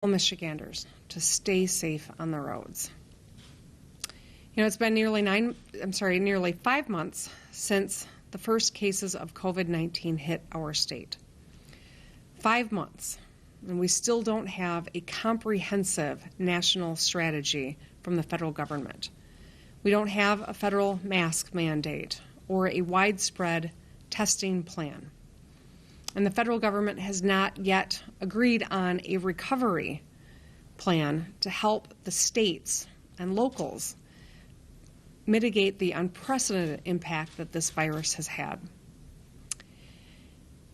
Michiganders to stay safe on the roads. You know, it's been nearly 5 months since the first cases of COVID-19 hit our state. 5 months, and we still don't have a comprehensive national strategy from the federal government. We don't have a federal mask mandate or a widespread testing plan. And the federal government has not yet agreed on a recovery plan to help the states and locals mitigate the unprecedented impact that this virus has had.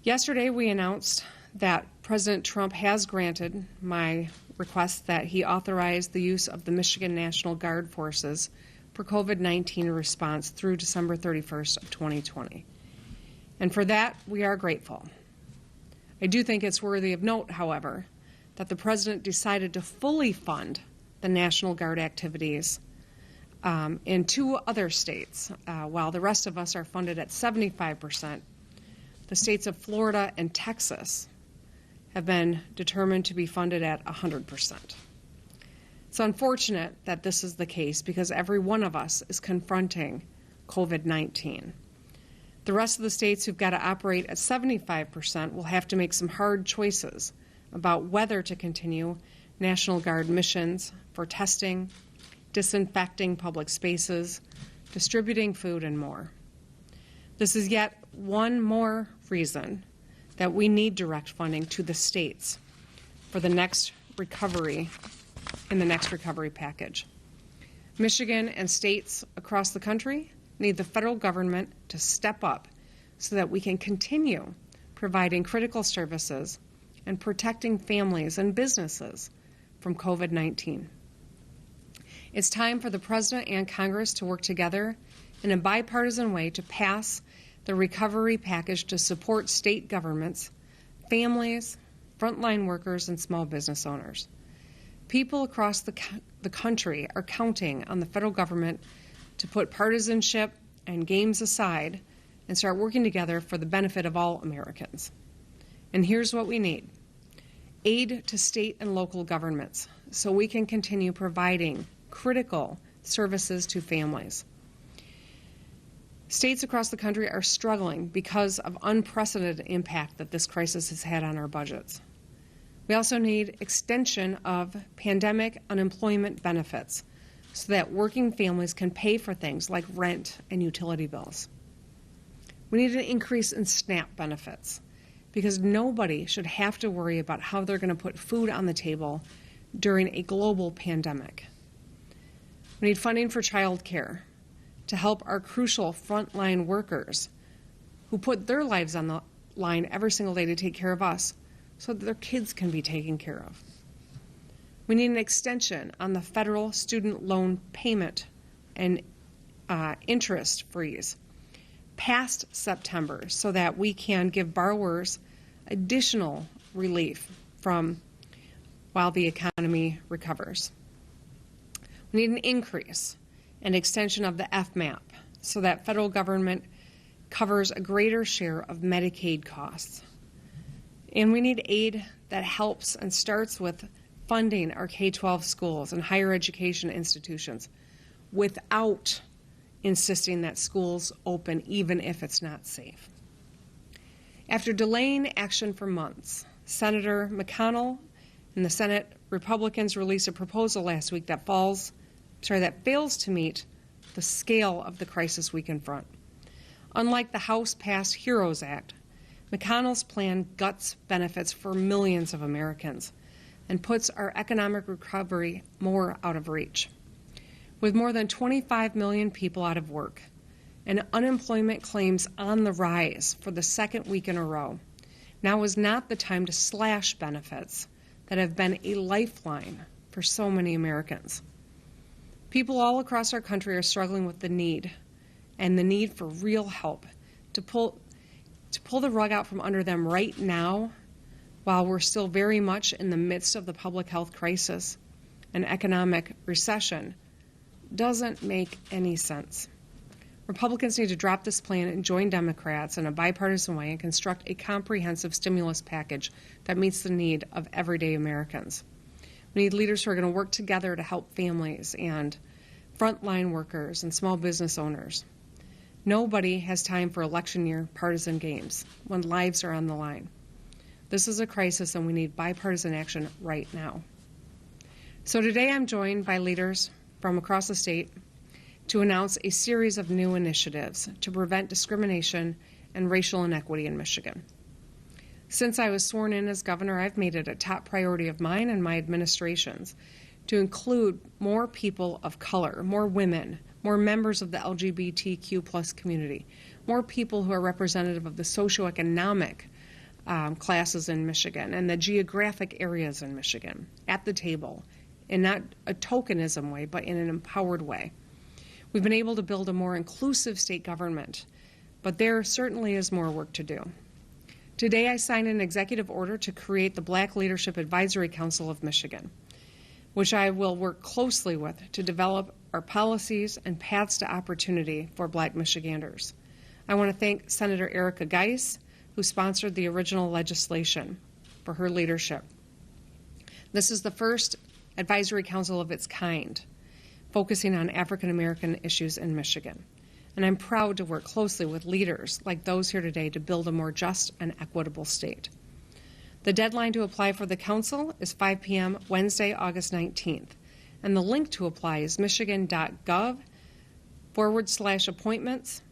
Yesterday, we announced that President Trump has granted my request that he authorize the use of the Michigan National Guard forces for COVID-19 response through December 31st of 2020. And for that, we are grateful. I do think it's worthy of note, however, that the President decided to fully fund the National Guard activities in 2 other states, while the rest of us are funded at 75%. The states of Florida and Texas have been determined to be funded at 100%. It's unfortunate that this is the case because every one of us is confronting COVID-19. The rest of the states who've got to operate at 75% will have to make some hard choices about whether to continue National Guard missions for testing, disinfecting public spaces, distributing food, and more. This is yet one more reason that we need direct funding to the states for the next recovery, in the next recovery package. Michigan and states across the country need the federal government to step up so that we can continue providing critical services and protecting families and businesses from COVID-19. It's time for the President and Congress to work together in a bipartisan way to pass the recovery package to support state governments, families, frontline workers, and small business owners. People across the country are counting on the federal government to put partisanship and games aside and start working together for the benefit of all Americans. And here's what we need: aid to state and local governments so we can continue providing critical services to families. States across the country are struggling because of unprecedented impact that this crisis has had on our budgets. We also need extension of pandemic unemployment benefits so that working families can pay for things like rent and utility bills. We need an increase in SNAP benefits because nobody should have to worry about how they're going to put food on the table during a global pandemic. We need funding for child care to help our crucial frontline workers who put their lives on the line every single day to take care of us so that their kids can be taken care of. We need an extension on the federal student loan payment and interest freeze past September so that we can give borrowers additional relief from while the economy recovers. We need an increase and extension of the FMAP so that federal government covers a greater share of Medicaid costs. And we need aid that helps and starts with funding our K-12 schools and higher education institutions without insisting that schools open even if it's not safe. After delaying action for months, Senator McConnell and the Senate Republicans released a proposal last week that fails to meet the scale of the crisis we confront. Unlike the House-passed HEROES Act, McConnell's plan guts benefits for millions of Americans and puts our economic recovery more out of reach. With more than 25 million people out of work and unemployment claims on the rise for the second week in a row, now is not the time to slash benefits that have been a lifeline for so many Americans. People all across our country are struggling with the need for real help to pull the rug out from under them right now while we're still very much in the midst of the public health crisis and economic recession doesn't make any sense. Republicans need to drop this plan and join Democrats in a bipartisan way and construct a comprehensive stimulus package that meets the need of everyday Americans. We need leaders who are going to work together to help families and frontline workers and small business owners. Nobody has time for election year partisan games when lives are on the line. This is a crisis and we need bipartisan action right now. So today I'm joined by leaders from across the state to announce a series of new initiatives to prevent discrimination and racial inequity in Michigan. Since I was sworn in as governor, I've made it a top priority of mine and my administration's to include more people of color, more women, more members of the LGBTQ plus community, more people who are representative of the socioeconomic classes in Michigan and the geographic areas in Michigan at the table, in not a tokenism way, but in an empowered way. We've been able to build a more inclusive state government, but there certainly is more work to do. Today I signed an executive order to create the Black Leadership Advisory Council of Michigan, which I will work closely with to develop our policies and paths to opportunity for Black Michiganders. I want to thank Senator Erica Geis, who sponsored the original legislation, for her leadership. This is the first advisory council of its kind, focusing on African American issues in Michigan. And I'm proud to work closely with leaders like those here today to build a more just and equitable state. The deadline to apply for the council is 5 p.m. Wednesday, August 19th, and the link to apply is michigan.gov/appointments,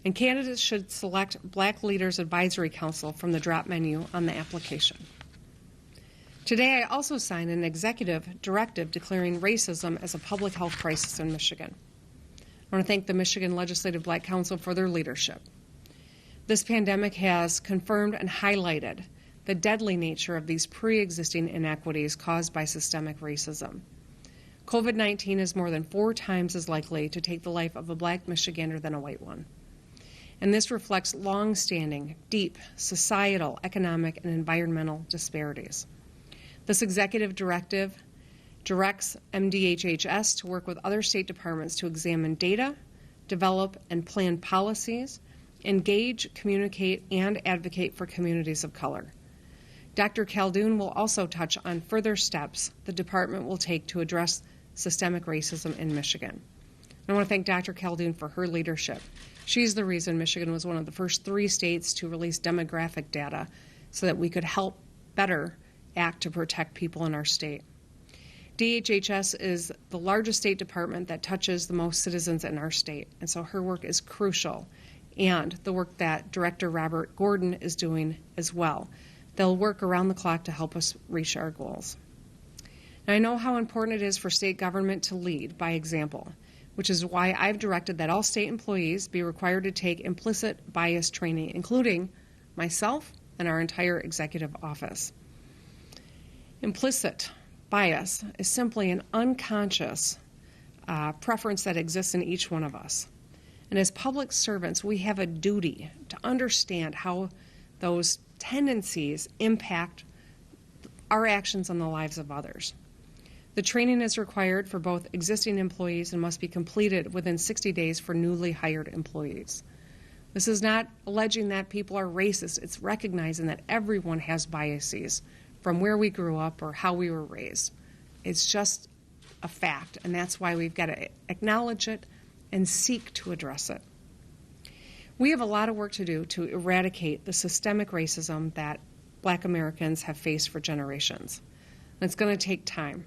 and candidates should select Black Leaders Advisory Council from the drop menu on the application. Today, I also signed an executive directive declaring racism as a public health crisis in Michigan. I want to thank the Michigan Legislative Black Council for their leadership. This pandemic has confirmed and highlighted the deadly nature of these pre-existing inequities caused by systemic racism. COVID-19 is more than 4 times as likely to take the life of a Black Michigander than a white one. And this reflects long-standing, deep societal, economic, and environmental disparities. This executive directive directs MDHHS to work with other state departments to examine data, develop and plan policies, engage, communicate, and advocate for communities of color. Dr. Khaldun will also touch on further steps the department will take to address systemic racism in Michigan. I want to thank Dr. Khaldun for her leadership. She's the reason Michigan was one of the first 3 states to release demographic data so that we could help better act to protect people in our state. DHHS is the largest state department that touches the most citizens in our state, and so her work is crucial, and the work that Director Robert Gordon is doing as well. They'll work around the clock to help us reach our goals. Now, I know how important it is for state government to lead by example, which is why I've directed that all state employees be required to take implicit bias training, including myself and our entire executive office. Implicit bias is simply an unconscious preference that exists in each one of us. And as public servants, we have a duty to understand how those tendencies impact our actions on the lives of others. The training is required for both existing employees and must be completed within 60 days for newly hired employees. This is not alleging that people are racist. It's recognizing that everyone has biases from where we grew up or how we were raised. It's just a fact, and that's why we've got to acknowledge it and seek to address it. We have a lot of work to do to eradicate the systemic racism that Black Americans have faced for generations. And it's going to take time.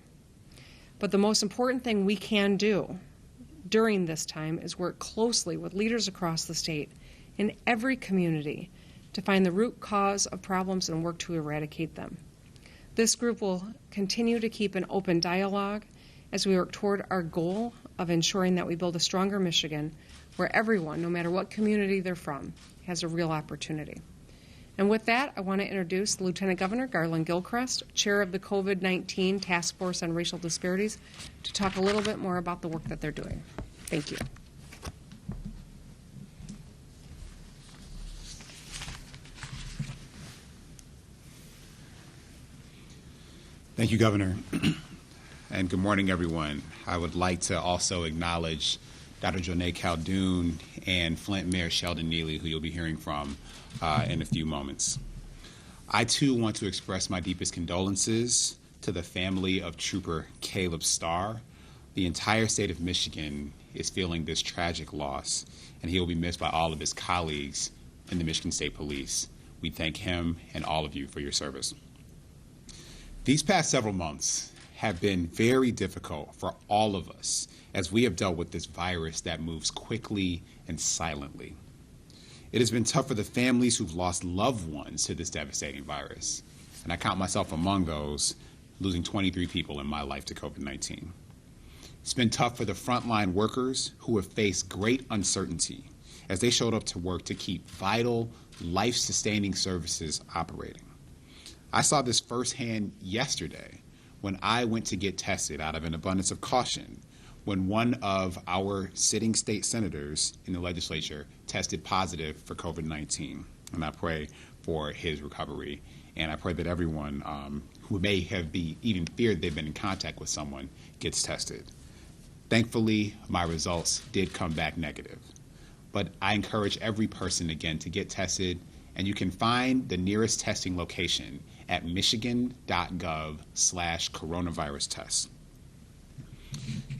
But the most important thing we can do during this time is work closely with leaders across the state in every community to find the root cause of problems and work to eradicate them. This group will continue to keep an open dialogue as we work toward our goal of ensuring that we build a stronger Michigan where everyone, no matter what community they're from, has a real opportunity. And with that, I want to introduce Lieutenant Governor Garling Gilchrist, Chair of the COVID-19 Task Force on Racial Disparities, to talk a little bit more about the work that they're doing. Thank you. Thank you, Governor. And good morning, everyone. I would like to also acknowledge Dr. Joneigh Khaldun and Flint Mayor Sheldon Neely, who you'll be hearing from in a few moments. I, too, want to express my deepest condolences to the family of Trooper Caleb Starr. The entire state of Michigan is feeling this tragic loss, and he will be missed by all of his colleagues in the Michigan State Police. We thank him and all of you for your service. These past several months have been very difficult for all of us as we have dealt with this virus that moves quickly and silently. It has been tough for the families who've lost loved ones to this devastating virus, and I count myself among those, losing 23 people in my life to COVID-19. It's been tough for the frontline workers who have faced great uncertainty as they showed up to work to keep vital, life-sustaining services operating. I saw this firsthand yesterday when I went to get tested out of an abundance of caution when one of our sitting state senators in the legislature tested positive for COVID-19. And I pray for his recovery. And I pray that everyone who may have even feared they've been in contact with someone gets tested. Thankfully, my results did come back negative. But I encourage every person again to get tested, and you can find the nearest testing location at michigan.gov/coronavirus test.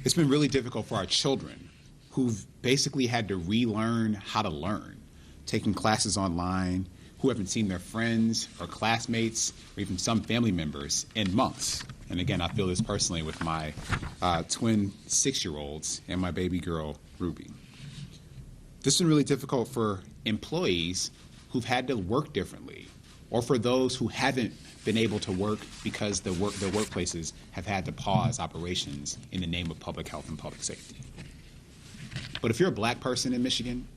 It's been really difficult for our children who've basically had to relearn how to learn, taking classes online, who haven't seen their friends or classmates or even some family members in months. And again, I feel this personally with my twin 6-year-olds and my baby girl, Ruby. This has been really difficult for employees who've had to work differently, or for those who haven't been able to work because their workplaces have had to pause operations in the name of public health and public safety. But if you're a black person in Michigan,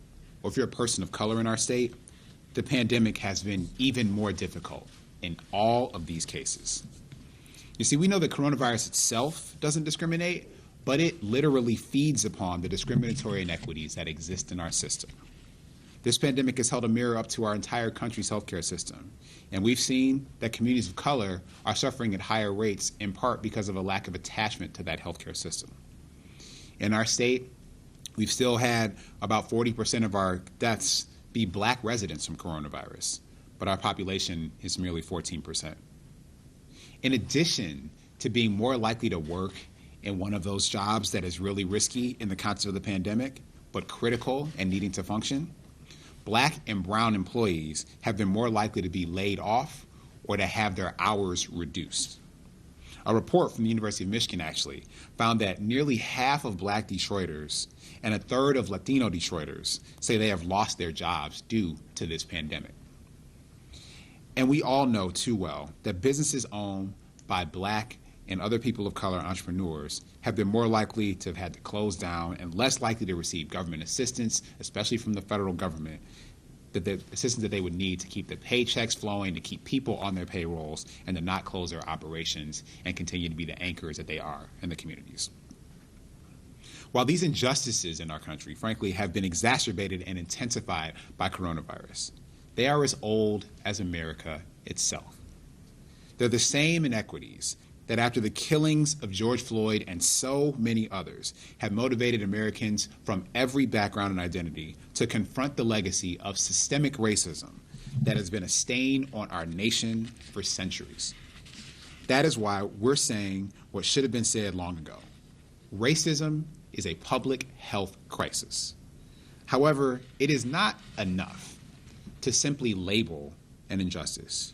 or if you're a person of color in our state, the pandemic has been even more difficult in all of these cases. You see, we know that coronavirus itself doesn't discriminate, but it literally feeds upon the discriminatory inequities that exist in our system. This pandemic has held a mirror up to our entire country's healthcare system, and we've seen that communities of color are suffering at higher rates in part because of a lack of attachment to that healthcare system. In our state, we've still had about 40% of our deaths be black residents from coronavirus, but our population is merely 14%. In addition to being more likely to work in one of those jobs that is really risky in the context of the pandemic, but critical and needing to function, black and brown employees have been more likely to be laid off or to have their hours reduced. A report from the University of Michigan actually found that nearly half of black Detroiters and a third of Latino Detroiters say they have lost their jobs due to this pandemic. And we all know too well that businesses owned by black and other people of color entrepreneurs have been more likely to have had to close down and less likely to receive government assistance, especially from the federal government, the assistance that they would need to keep the paychecks flowing, to keep people on their payrolls, and to not close their operations and continue to be the anchors that they are in the communities. While these injustices in our country, frankly, have been exacerbated and intensified by coronavirus, they are as old as America itself. They're the same inequities that after the killings of George Floyd and so many others have motivated Americans from every background and identity to confront the legacy of systemic racism that has been a stain on our nation for centuries. That is why we're saying what should have been said long ago. Racism is a public health crisis. However, it is not enough to simply label an injustice.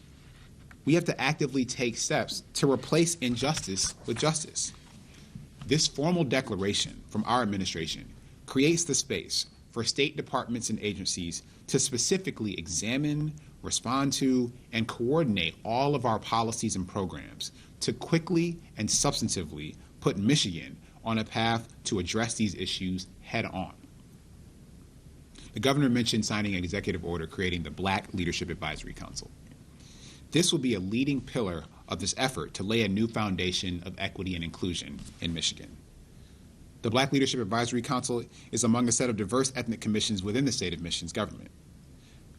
We have to actively take steps to replace injustice with justice. This formal declaration from our administration creates the space for state departments and agencies to specifically examine, respond to, and coordinate all of our policies and programs to quickly and substantively put Michigan on a path to address these issues head on. The governor mentioned signing an executive order creating the Black Leadership Advisory Council. This will be a leading pillar of this effort to lay a new foundation of equity and inclusion in Michigan. The Black Leadership Advisory Council is among a set of diverse ethnic commissions within the state of Michigan's government.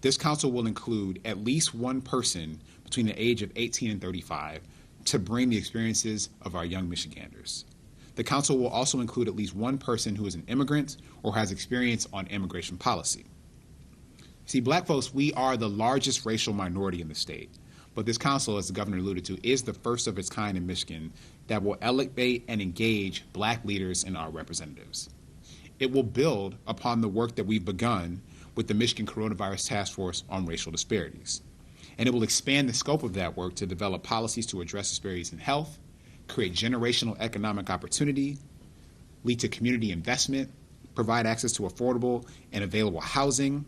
This council will include at least one person between the age of 18 and 35 to bring the experiences of our young Michiganders. The council will also include at least one person who is an immigrant or has experience on immigration policy. See, black folks, we are the largest racial minority in the state, but this council, as the governor alluded to, is the first of its kind in Michigan that will elevate and engage Black leaders and our representatives. It will build upon the work that we've begun with the Michigan Coronavirus Task Force on Racial Disparities. And it will expand the scope of that work to develop policies to address disparities in health, create generational economic opportunity, lead to community investment, provide access to affordable and available housing,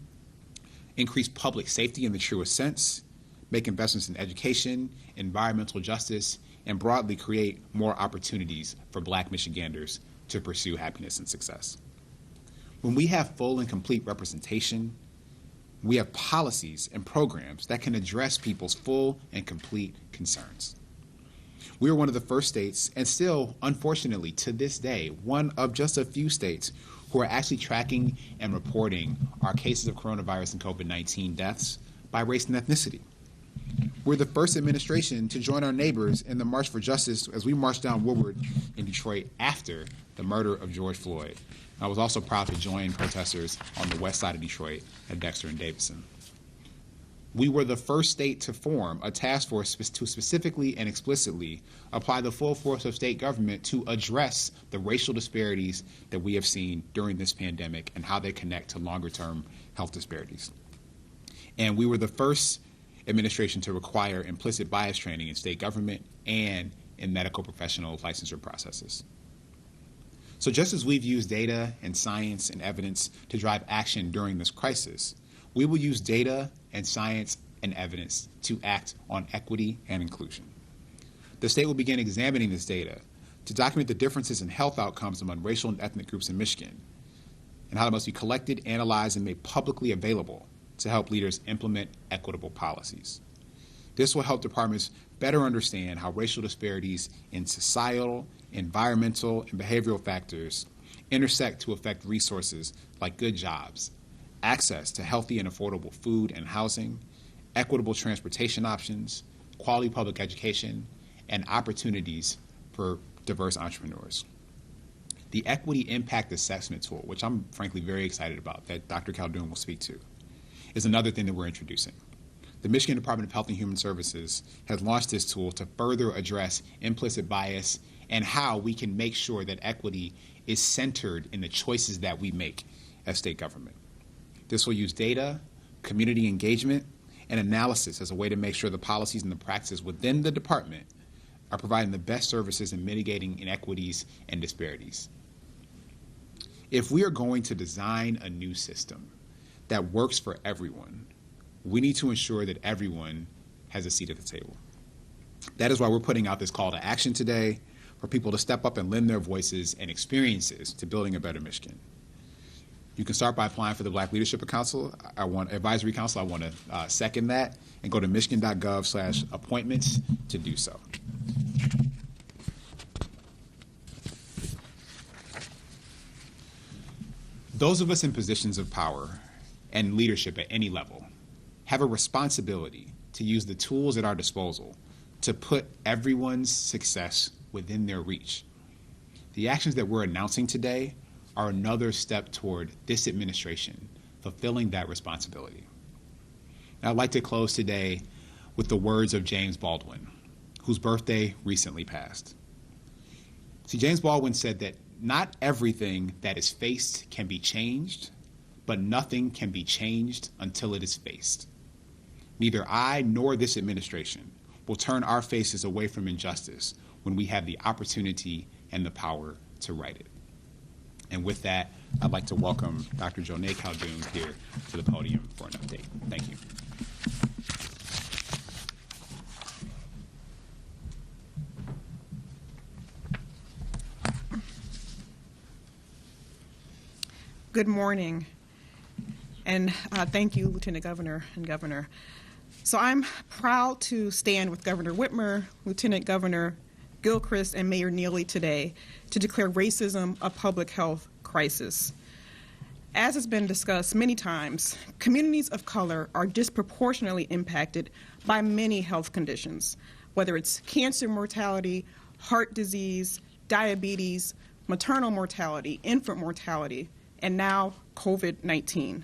increase public safety in the truest sense, make investments in education, environmental justice, and broadly create more opportunities for Black Michiganders to pursue happiness and success. When we have full and complete representation, we have policies and programs that can address people's full and complete concerns. We are one of the first states, and still, unfortunately, to this day, one of just a few states who are actually tracking and reporting our cases of coronavirus and COVID-19 deaths by race and ethnicity. We're the first administration to join our neighbors in the March for Justice as we marched down Woodward in Detroit after the murder of George Floyd. I was also proud to join protesters on the west side of Detroit at Dexter and Davison. We were the first state to form a task force to specifically and explicitly apply the full force of state government to address the racial disparities that we have seen during this pandemic and how they connect to longer-term health disparities. And we were the first administration to require implicit bias training in state government and in medical professional licensure processes. So just as we've used data and science and evidence to drive action during this crisis, we will use data and science and evidence to act on equity and inclusion. The state will begin examining this data to document the differences in health outcomes among racial and ethnic groups in Michigan and how it must be collected, analyzed, and made publicly available to help leaders implement equitable policies. This will help departments better understand how racial disparities in societal, environmental, and behavioral factors intersect to affect resources like good jobs, access to healthy and affordable food and housing, equitable transportation options, quality public education, and opportunities for diverse entrepreneurs. The Equity Impact Assessment Tool, which I'm frankly very excited about, that Dr. Khaldun will speak to, is another thing that we're introducing. The Michigan Department of Health and Human Services has launched this tool to further address implicit bias and how we can make sure that equity is centered in the choices that we make as state government. This will use data, community engagement, and analysis as a way to make sure the policies and the practices within the department are providing the best services in mitigating inequities and disparities. If we are going to design a new system that works for everyone, we need to ensure that everyone has a seat at the table. That is why we're putting out this call to action today for people to step up and lend their voices and experiences to building a better Michigan. You can start by applying for the Black Leadership Council. Advisory Council. I want to second that and go to michigan.gov/appointments to do so. Those of us in positions of power and leadership at any level have a responsibility to use the tools at our disposal to put everyone's success within their reach. The actions that we're announcing today are another step toward this administration fulfilling that responsibility. And I'd like to close today with the words of James Baldwin, whose birthday recently passed. See, James Baldwin said that not everything that is faced can be changed, but nothing can be changed until it is faced. Neither I nor this administration will turn our faces away from injustice when we have the opportunity and the power to right it. And with that, I'd like to welcome Dr. Joneigh Khaldun here to the podium for an update. Thank you. Good morning, and thank you, Lieutenant Governor and Governor. So I'm proud to stand with Governor Whitmer, Lieutenant Governor Gilchrist, and Mayor Neely today to declare racism a public health crisis. As has been discussed many times, communities of color are disproportionately impacted by many health conditions, whether it's cancer mortality, heart disease, diabetes, maternal mortality, infant mortality, and now COVID-19.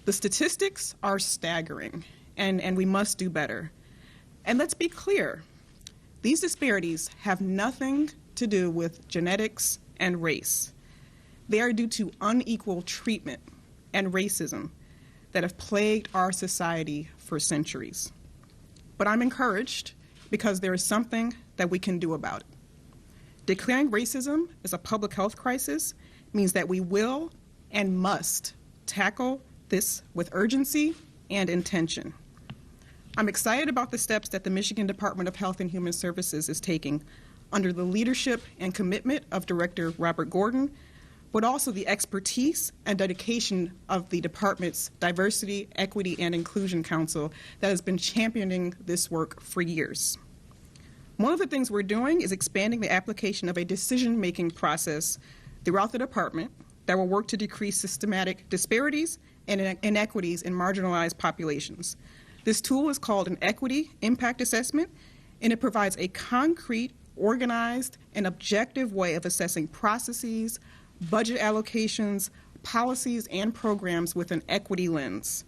The statistics are staggering, and we must do better. And let's be clear, these disparities have nothing to do with genetics and race. They are due to unequal treatment and racism that have plagued our society for centuries. But I'm encouraged because there is something that we can do about it. Declaring racism as a public health crisis means that we will and must tackle this with urgency and intention. I'm excited about the steps that the Michigan Department of Health and Human Services is taking under the leadership and commitment of Director Robert Gordon, but also the expertise and dedication of the department's Diversity, Equity, and Inclusion Council that has been championing this work for years. One of the things we're doing is expanding the application of a decision-making process throughout the department that will work to decrease systematic disparities and inequities in marginalized populations. This tool is called an Equity Impact Assessment, and it provides a concrete, organized, and objective way of assessing processes, budget allocations, policies, and programs with an equity lens.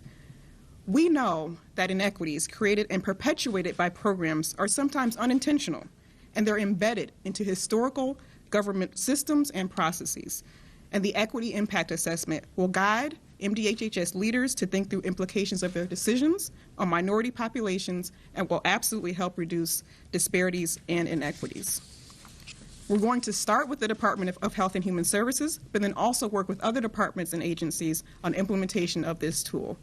We know that inequities created and perpetuated by programs are sometimes unintentional, and they're embedded into historical government systems and processes. And the Equity Impact Assessment will guide MDHHS leaders to think through implications of their decisions on minority populations and will absolutely help reduce disparities and inequities. We're going to start with the Department of Health and Human Services, but then also work with other departments and agencies on implementation of this tool.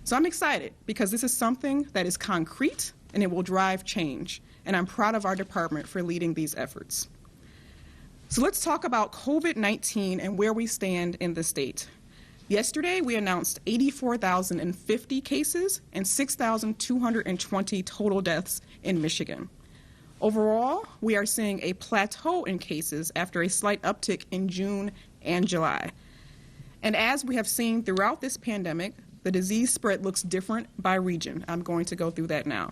So I'm excited because this is something that is concrete and it will drive change, and I'm proud of our department for leading these efforts. So let's talk about COVID-19 and where we stand in the state. Yesterday, we announced 84,050 cases and 6,220 total deaths in Michigan. Overall, we are seeing a plateau in cases after a slight uptick in June and July. And as we have seen throughout this pandemic, the disease spread looks different by region. I'm going to go through that now.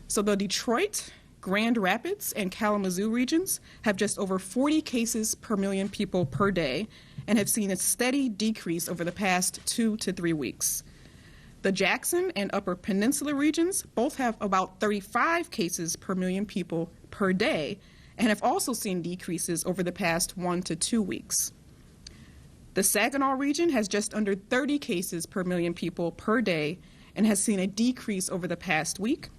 So the Detroit, Grand Rapids, and Kalamazoo regions have just over 40 cases per million people per day and have seen a steady decrease over the past 2 to 3 weeks. The Jackson and Upper Peninsula regions both have about 35 cases per million people per day and have also seen decreases over the past 1 to 2 weeks. The Saginaw region has just under 30 cases per million people per day and has seen a decrease over the past week.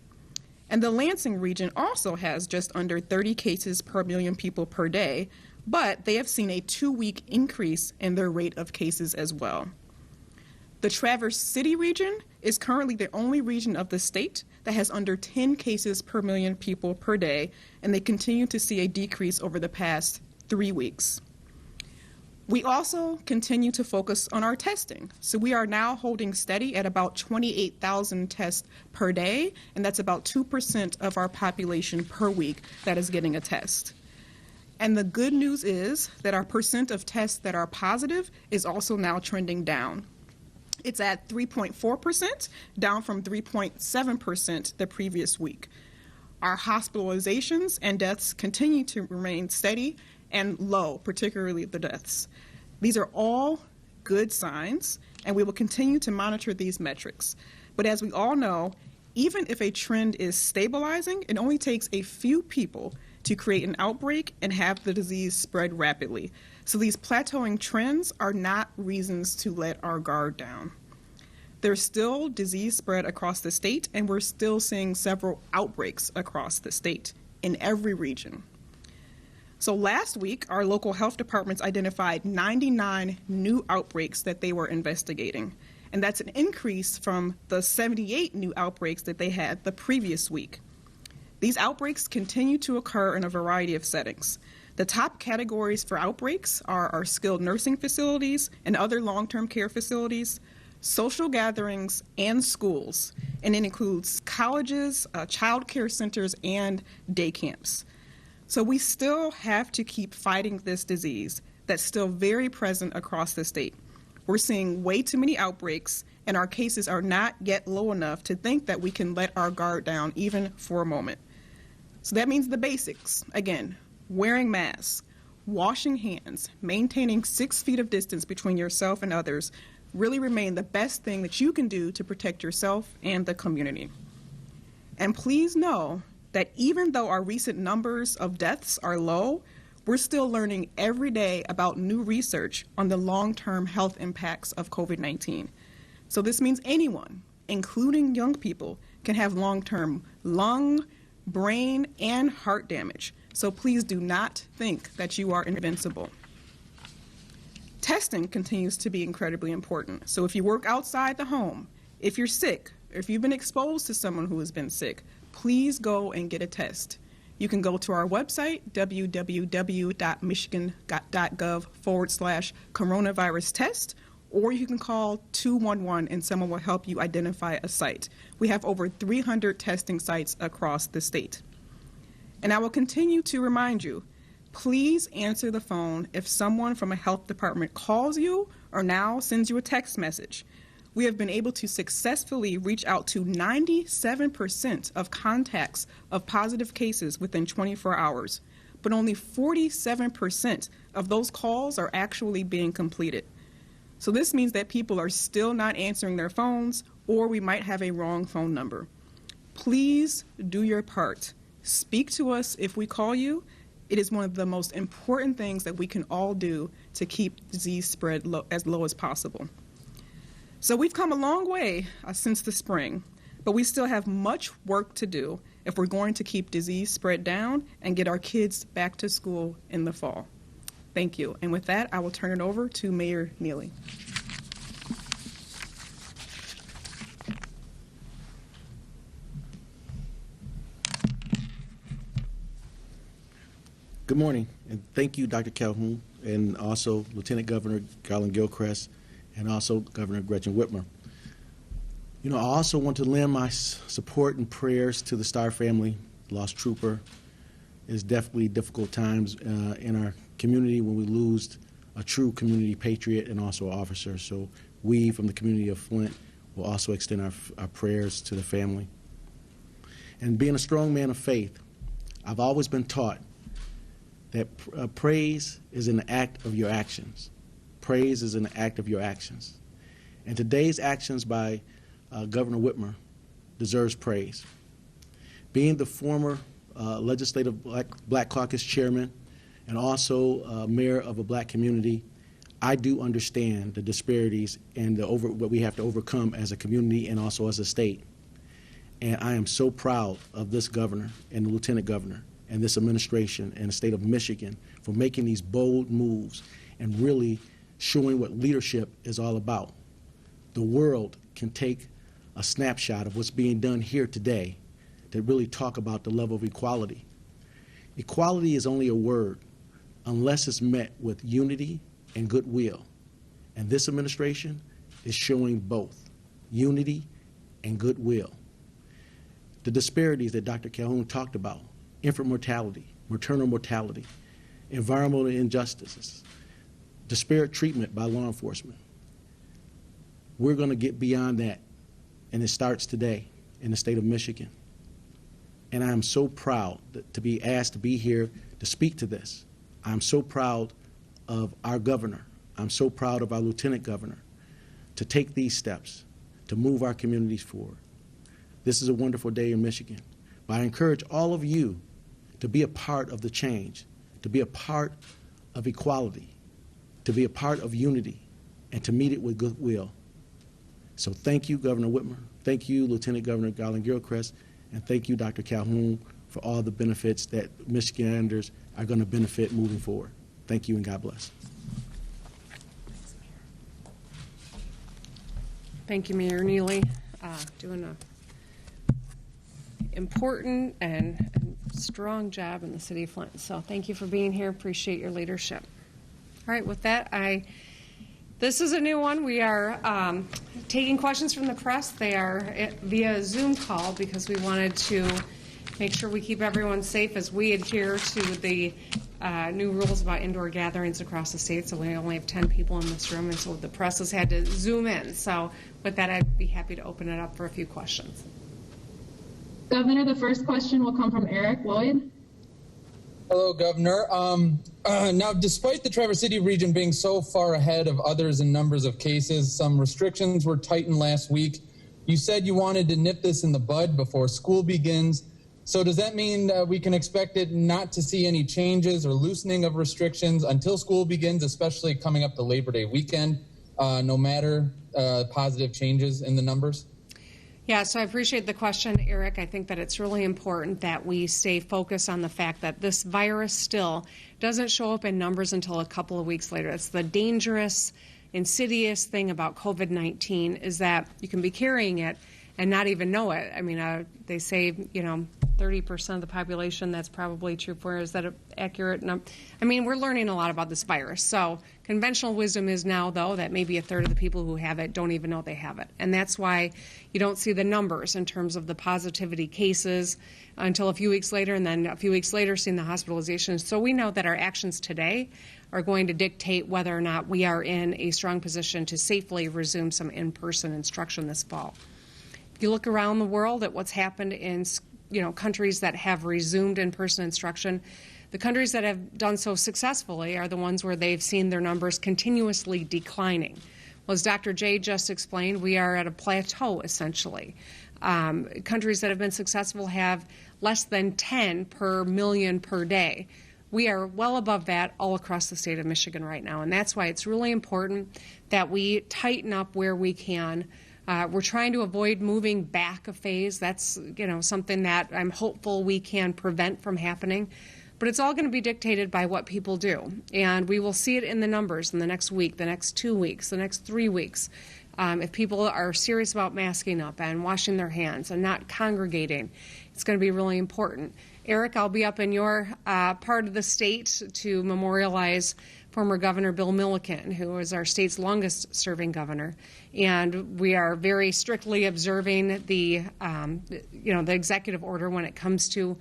And the Lansing region also has just under 30 cases per million people per day, but they have seen a 2-week increase in their rate of cases as well. The Traverse City region is currently the only region of the state that has under 10 cases per million people per day, and they continue to see a decrease over the past 3 weeks. We also continue to focus on our testing. So we are now holding steady at about 28,000 tests per day, and that's about 2% of our population per week that is getting a test. And the good news is that our percent of tests that are positive is also now trending down. It's at 3.4%, down from 3.7% the previous week. Our hospitalizations and deaths continue to remain steady and low, particularly the deaths. These are all good signs, and we will continue to monitor these metrics. But as we all know, even if a trend is stabilizing, it only takes a few people to create an outbreak and have the disease spread rapidly. So these plateauing trends are not reasons to let our guard down. There's still disease spread across the state, and we're still seeing several outbreaks across the state in every region. So last week, our local health departments identified 99 new outbreaks that they were investigating, and that's an increase from the 78 new outbreaks that they had the previous week. These outbreaks continue to occur in a variety of settings. The top categories for outbreaks are our skilled nursing facilities and other long-term care facilities, social gatherings, and schools, and it includes colleges, child care centers, and day camps. So we still have to keep fighting this disease that's still very present across the state. We're seeing way too many outbreaks, and our cases are not yet low enough to think that we can let our guard down even for a moment. So that means the basics. Again, wearing masks, washing hands, maintaining 6 feet of distance between yourself and others really remain the best thing that you can do to protect yourself and the community. And please know that even though our recent numbers of deaths are low, we're still learning every day about new research on the long-term health impacts of COVID-19. So this means anyone, including young people, can have long-term lung, brain, and heart damage. So please do not think that you are invincible. Testing continues to be incredibly important. So if you work outside the home, if you're sick, or if you've been exposed to someone who has been sick, please go and get a test. You can go to our website, www.michigan.gov/coronavirus test, or you can call 211 and someone will help you identify a site. We have over 300 testing sites across the state. And I will continue to remind you, please answer the phone if someone from a health department calls you or now sends you a text message. We have been able to successfully reach out to 97% of contacts of positive cases within 24 hours, but only 47% of those calls are actually being completed. So this means that people are still not answering their phones, or we might have a wrong phone number. Please do your part. Speak to us if we call you. It is one of the most important things that we can all do to keep disease spread as low as possible. So we've come a long way since the spring, but we still have much work to do if we're going to keep disease spread down and get our kids back to school in the fall. Thank you. And with that, I will turn it over to Mayor Neely. Good morning, and thank you, Dr. Khaldun, and also Lieutenant Governor Garling Gilchrist, and also Governor Gretchen Whitmer. You know, I also want to lend my support and prayers to the Starr family, lost trooper. It's definitely difficult times in our community when we lose a true community patriot and also an officer. So we, from the community of Flint, will also extend our prayers to the family. And being a strong man of faith, I've always been taught that praise is an act of your actions. Praise is an act of your actions. And today's actions by Governor Whitmer deserves praise. Being the former legislative Black Caucus chairman and also mayor of a black community, I do understand the disparities and what we have to overcome as a community and also as a state. And I am so proud of this governor and the lieutenant governor and this administration and the state of Michigan for making these bold moves and really showing what leadership is all about. The world can take a snapshot of what's being done here today to really talk about the level of equality. Equality is only a word unless it's met with unity and goodwill. And this administration is showing both unity and goodwill. The disparities that Dr. Khaldun talked about, infant mortality, maternal mortality, environmental injustices, disparate treatment by law enforcement. We're going to get beyond that, and it starts today in the state of Michigan. And I am so proud to be asked to be here to speak to this. I'm so proud of our governor. I'm so proud of our lieutenant governor to take these steps to move our communities forward. This is a wonderful day in Michigan. But I encourage all of you to be a part of the change, to be a part of equality, to be a part of unity, and to meet it with goodwill. So thank you, Governor Whitmer. Thank you, Lieutenant Governor Garling Gilchrist. And thank you, Dr. Khaldun, for all the benefits that Michiganders are going to benefit moving forward. Thank you, and God bless. Thank you, Mayor Neely. Doing a important and strong job in the city of Flint. So thank you for being here. Appreciate your leadership. All right, with that, this is a new one. We are taking questions from the press. They are via Zoom call because we wanted to make sure we keep everyone safe as we adhere to the new rules about indoor gatherings across the state. So we only have 10 people in this room, and so the press has had to Zoom in. So with that, I'd be happy to open it up for a few questions. Governor, the first question will come from Eric Lloyd. Hello, Governor. Now, despite the Traverse City region being so far ahead of others in numbers of cases, some restrictions were tightened last week You said you wanted to nip this in the bud before school begins. So does that mean we can expect it not to see any changes or loosening of restrictions until school begins, especially coming up to Labor Day weekend, no matter positive changes in the numbers? Yeah, so I appreciate the question, Eric. I think that it's really important that we stay focused on the fact that this virus still doesn't show up in numbers until a couple of weeks later. It's the dangerous, insidious thing about COVID-19 is that you can be carrying it and not even know it. I mean, they say, 30% of the population, that's probably true for. Is that an accurate number? I mean, we're learning a lot about this virus. So conventional wisdom is now, though, that maybe a third of the people who have it don't even know they have it. And that's why you don't see the numbers in terms of the positivity cases until a few weeks later, and then a few weeks later seeing the hospitalizations. So we know that our actions today are going to dictate whether or not we are in a strong position to safely resume some in-person instruction this fall. If you look around the world at what's happened in countries that have resumed in-person instruction, the countries that have done so successfully are the ones where they've seen their numbers continuously declining. Well, as Dr. J just explained, we are at a plateau, essentially. Countries that have been successful have less than 10 per million per day. We are well above that all across the state of Michigan right now, and that's why it's really important that we tighten up where we can. We're trying to avoid moving back a phase. That's something that I'm hopeful we can prevent from happening. But it's all going to be dictated by what people do. And we will see it in the numbers in the next week, the next 2 weeks, the next 3 weeks. If people are serious about masking up and washing their hands and not congregating, it's going to be really important. Eric, I'll be up in your part of the state to memorialize former Governor Bill Milliken, who was our state's longest serving governor. And we are very strictly observing the executive order when it comes to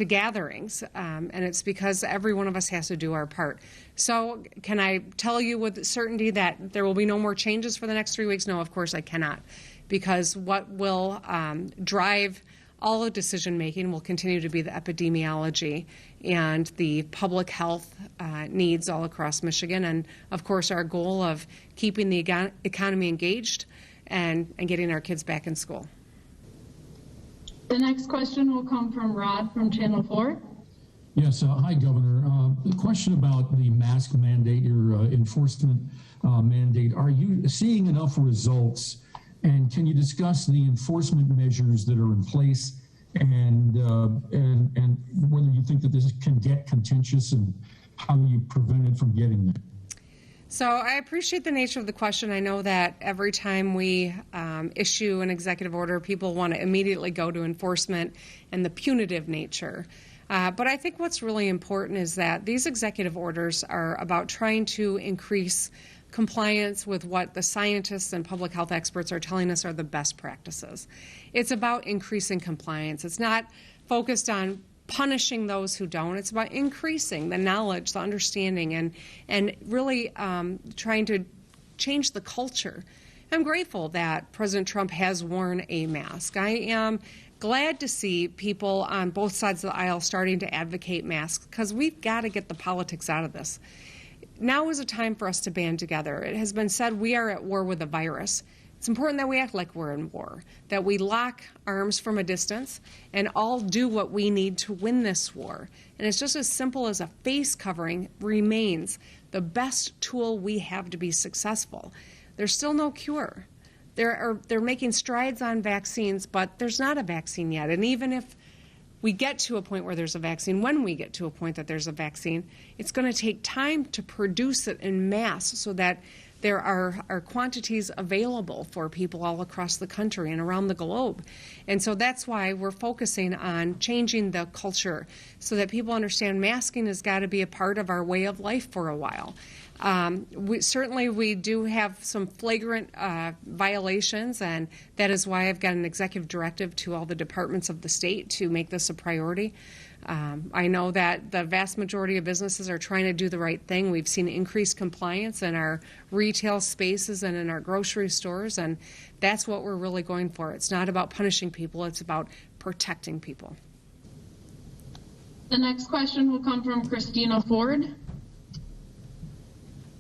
gatherings. And it's because every one of us has to do our part. So can I tell you with certainty that there will be no more changes for the next 3 weeks? No, of course I cannot. Because what will drive all of decision-making will continue to be the epidemiology and the public health needs all across Michigan, and of course our goal of keeping the economy engaged and getting our kids back in school. The next question will come from Rod from Channel 4. Yes, hi, Governor. The question about the mask mandate, your enforcement mandate, are you seeing enough results? And can you discuss the enforcement measures that are in place and whether you think that this can get contentious and how you prevent it from getting there? So I appreciate the nature of the question. I know that every time we issue an executive order, people want to immediately go to enforcement and the punitive nature. But I think what's really important is that these executive orders are about trying to increase compliance with what the scientists and public health experts are telling us are the best practices. It's about increasing compliance. It's not focused on punishing those who don't. It's about increasing the knowledge, the understanding, and really trying to change the culture. I'm grateful that President Trump has worn a mask. I am glad to see people on both sides of the aisle starting to advocate masks because we've got to get the politics out of this. Now is a time for us to band together. It has been said we are at war with a virus. It's important that we act like we're in war, that we lock arms from a distance and all do what we need to win this war. And it's just as simple as a face covering remains the best tool we have to be successful. There's still no cure. They're making strides on vaccines, but there's not a vaccine yet. And even if we get to a point where there's a vaccine, when we get to a point that there's a vaccine, it's going to take time to produce it in mass so that there are quantities available for people all across the country and around the globe. And so that's why we're focusing on changing the culture so that people understand masking has got to be a part of our way of life for a while. We do have some flagrant violations, and that is why I've got an executive directive to all the departments of the state to make this a priority. I know that the vast majority of businesses are trying to do the right thing. We've seen increased compliance in our retail spaces and in our grocery stores, and that's what we're really going for. It's not about punishing people, it's about protecting people. The next question will come from Christina Ford.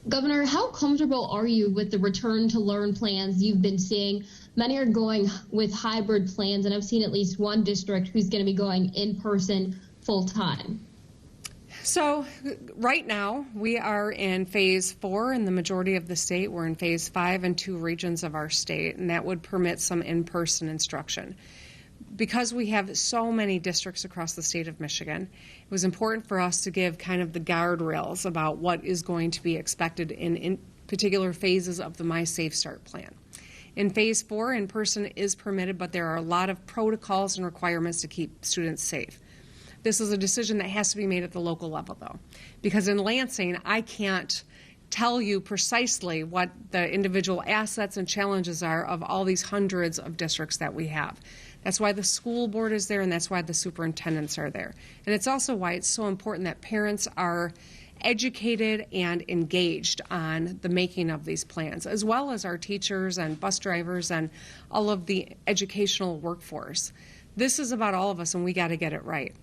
Governor, how comfortable are you with the return to learn plans you've been seeing many are going with hybrid plans, and I've seen at least one district who's going to be going in person full time. So right now we are in phase 4 in the majority of the state. We're in phase 5 in 2 regions of our state, and that would permit some in-person instruction. Because we have so many districts across the state of Michigan, it was important for us to give kind of the guardrails about what is going to be expected in particular phases of the My Safe Start plan. In phase 4, in-person is permitted, but there are a lot of protocols and requirements to keep students safe. This is a decision that has to be made at the local level, though, because in Lansing, I can't tell you precisely what the individual assets and challenges are of all these hundreds of districts that we have. That's why the school board is there, and that's why the superintendents are there. And it's also why it's so important that parents are educated and engaged on the making of these plans, as well as our teachers and bus drivers and all of the educational workforce. This is about all of us, and we got to get it right.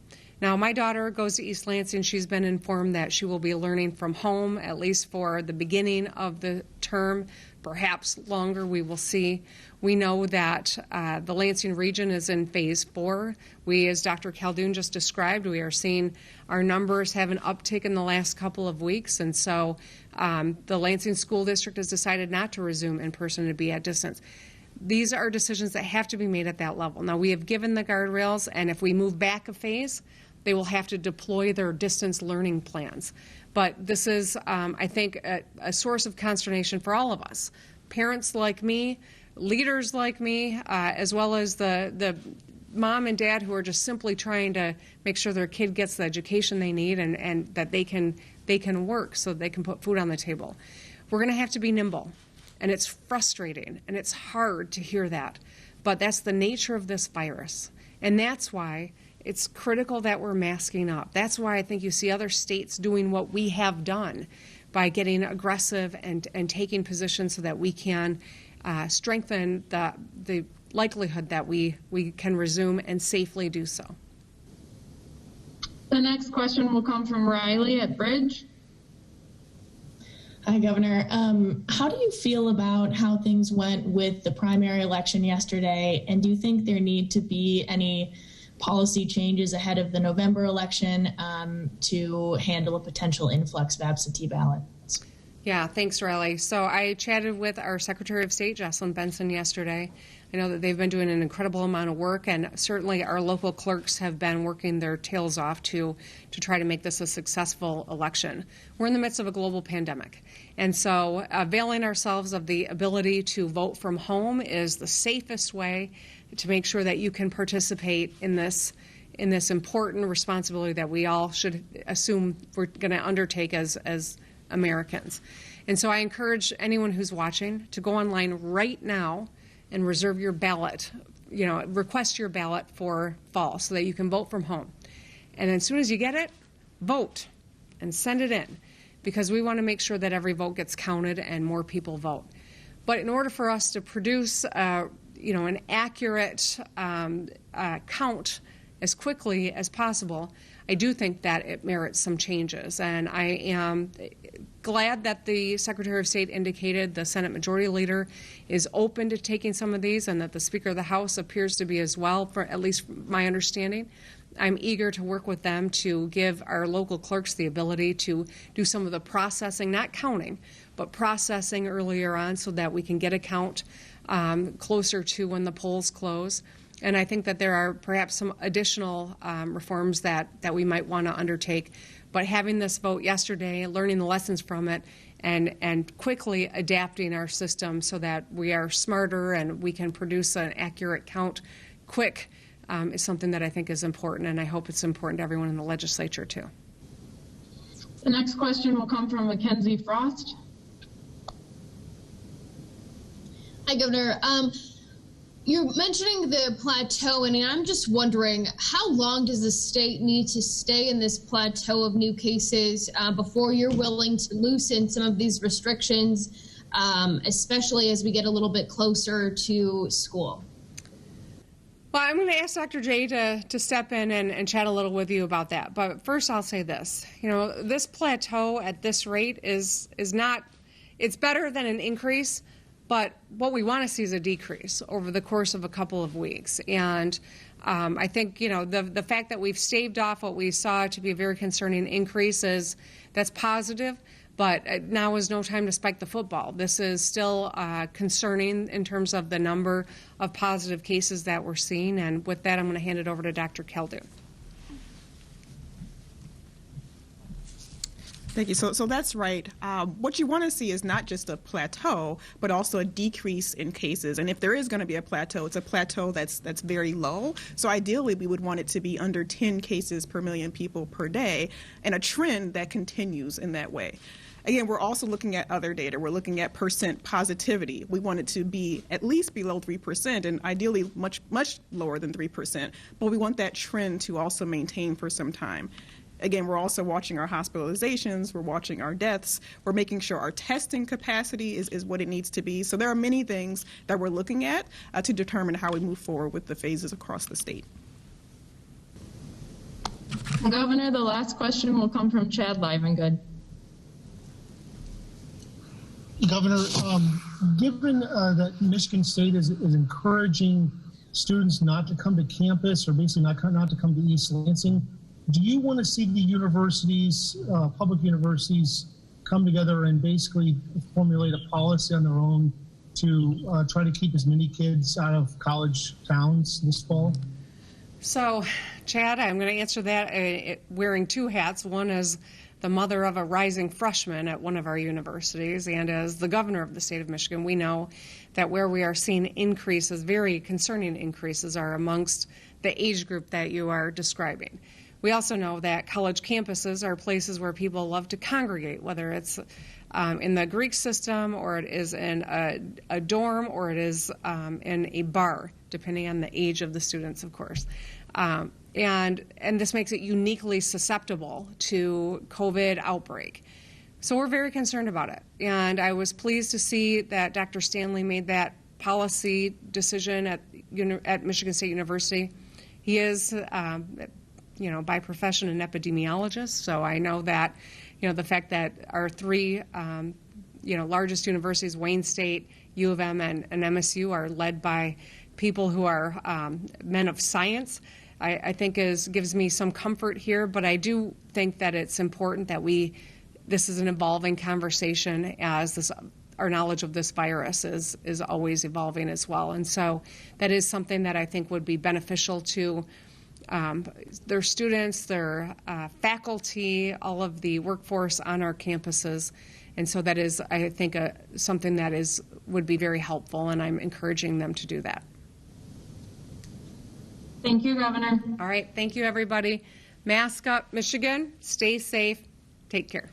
Now, my daughter goes to East Lansing. She's been informed that she will be learning from home, at least for the beginning of the term, perhaps longer. We will see. We know that the Lansing region is in phase 4. We, as Dr. Khaldun just described, we are seeing our numbers have an uptick in the last couple of weeks, and so the Lansing School District has decided not to resume in person and be at distance. These are decisions that have to be made at that level. Now, we have given the guardrails, and if we move back a phase, they will have to deploy their distance learning plans. But this is, I think, a source of consternation for all of us. Parents like me, leaders like me, as well as the mom and dad who are just simply trying to make sure their kid gets the education they need and that they can work so they can put food on the table. We're going to have to be nimble. And it's frustrating, and it's hard to hear that. But that's the nature of this virus. And that's why it's critical that we're masking up. That's why I think you see other states doing what we have done by getting aggressive and taking positions so that we can strengthen the likelihood that we can resume and safely do so. The next question will come from Riley at Bridge. Hi, Governor. How do you feel about how things went with the primary election yesterday? And do you think there need to be any policy changes ahead of the November election to handle a potential influx of absentee ballots? Yeah, thanks, Riley. So I chatted with our Secretary of State, Jocelyn Benson, yesterday. I know that they've been doing an incredible amount of work, and certainly our local clerks have been working their tails off to try to make this a successful election. We're in the midst of a global pandemic, and so availing ourselves of the ability to vote from home is the safest way to make sure that you can participate in this important responsibility that we all should assume we're going to undertake as Americans. And so I encourage anyone who's watching to go online right now and reserve your ballot, request your ballot for fall so that you can vote from home. And as soon as you get it, vote and send it in, because we want to make sure that every vote gets counted and more people vote. But in order for us to produce an accurate count as quickly as possible, I do think that it merits some changes. And I am glad that the Secretary of State indicated the Senate Majority Leader is open to taking some of these, and that the Speaker of the House appears to be as well, for at least my understanding. I'm eager to work with them to give our local clerks the ability to do some of the processing, not counting, but processing earlier on so that we can get a count closer to when the polls close. And I think that there are perhaps some additional reforms that we might want to undertake. But having this vote yesterday, learning the lessons from it, and quickly adapting our system so that we are smarter and we can produce an accurate count quick is something that I think is important, and I hope it's important to everyone in the legislature too. The next question will come from Mackenzie Frost. Hi, Governor. You're mentioning the plateau, and I'm just wondering, how long does the state need to stay in this plateau of new cases before you're willing to loosen some of these restrictions, especially as we get a little bit closer to school? Well, I'm going to ask Dr. J to step in and chat a little with you about that. But first, I'll say this. This plateau at this rate is not, it's better than an increase, But what we want to see is a decrease over the course of a couple of weeks. And I think, the fact that we've staved off what we saw to be a very concerning increase that's positive. But now is no time to spike the football. This is still concerning in terms of the number of positive cases that we're seeing. And with that, I'm going to hand it over to Dr. Khaldun. Thank you. So that's right. What you want to see is not just a plateau, but also a decrease in cases. And if there is going to be a plateau, it's a plateau that's very low. So ideally, we would want it to be under 10 cases per million people per day, and a trend that continues in that way. Again, we're also looking at other data. We're looking at percent positivity. We want it to be at least below 3%, and ideally much lower than 3%. But we want that trend to also maintain for some time. Again, we're also watching our hospitalizations, we're watching our deaths, we're making sure our testing capacity is what it needs to be. So there are many things that we're looking at to determine how we move forward with the phases across the state. Governor, the last question will come from Chad Livengood. Governor, given that Michigan State is encouraging students not to come to campus, or basically not to come to East Lansing, do you want to see the universities, public universities, come together and basically formulate a policy on their own to try to keep as many kids out of college towns this fall? So, Chad, I'm going to answer that wearing two hats. One is the mother of a rising freshman at one of our universities, and as the governor of the state of Michigan, we know that where we are seeing increases, very concerning increases, are amongst the age group that you are describing. We also know that college campuses are places where people love to congregate, whether it's in the Greek system, or it is in a dorm, or it is in a bar, depending on the age of the students, of course. And this makes it uniquely susceptible to COVID outbreak. So we're very concerned about it. And I was pleased to see that Dr. Stanley made that policy decision at Michigan State University. He is, by profession an epidemiologist. So I know that, the fact that our three, largest universities, Wayne State, U of M, and MSU, are led by people who are men of science, I think gives me some comfort here. But I do think that it's important that this is an evolving conversation, as our knowledge of this virus is always evolving as well. And so that is something that I think would be beneficial to their students, their faculty, all of the workforce on our campuses. And so that is, I think, something that would be very helpful, and I'm encouraging them to do that. Thank you, Governor. All right. Thank you, everybody. Mask up, Michigan. Stay safe. Take care.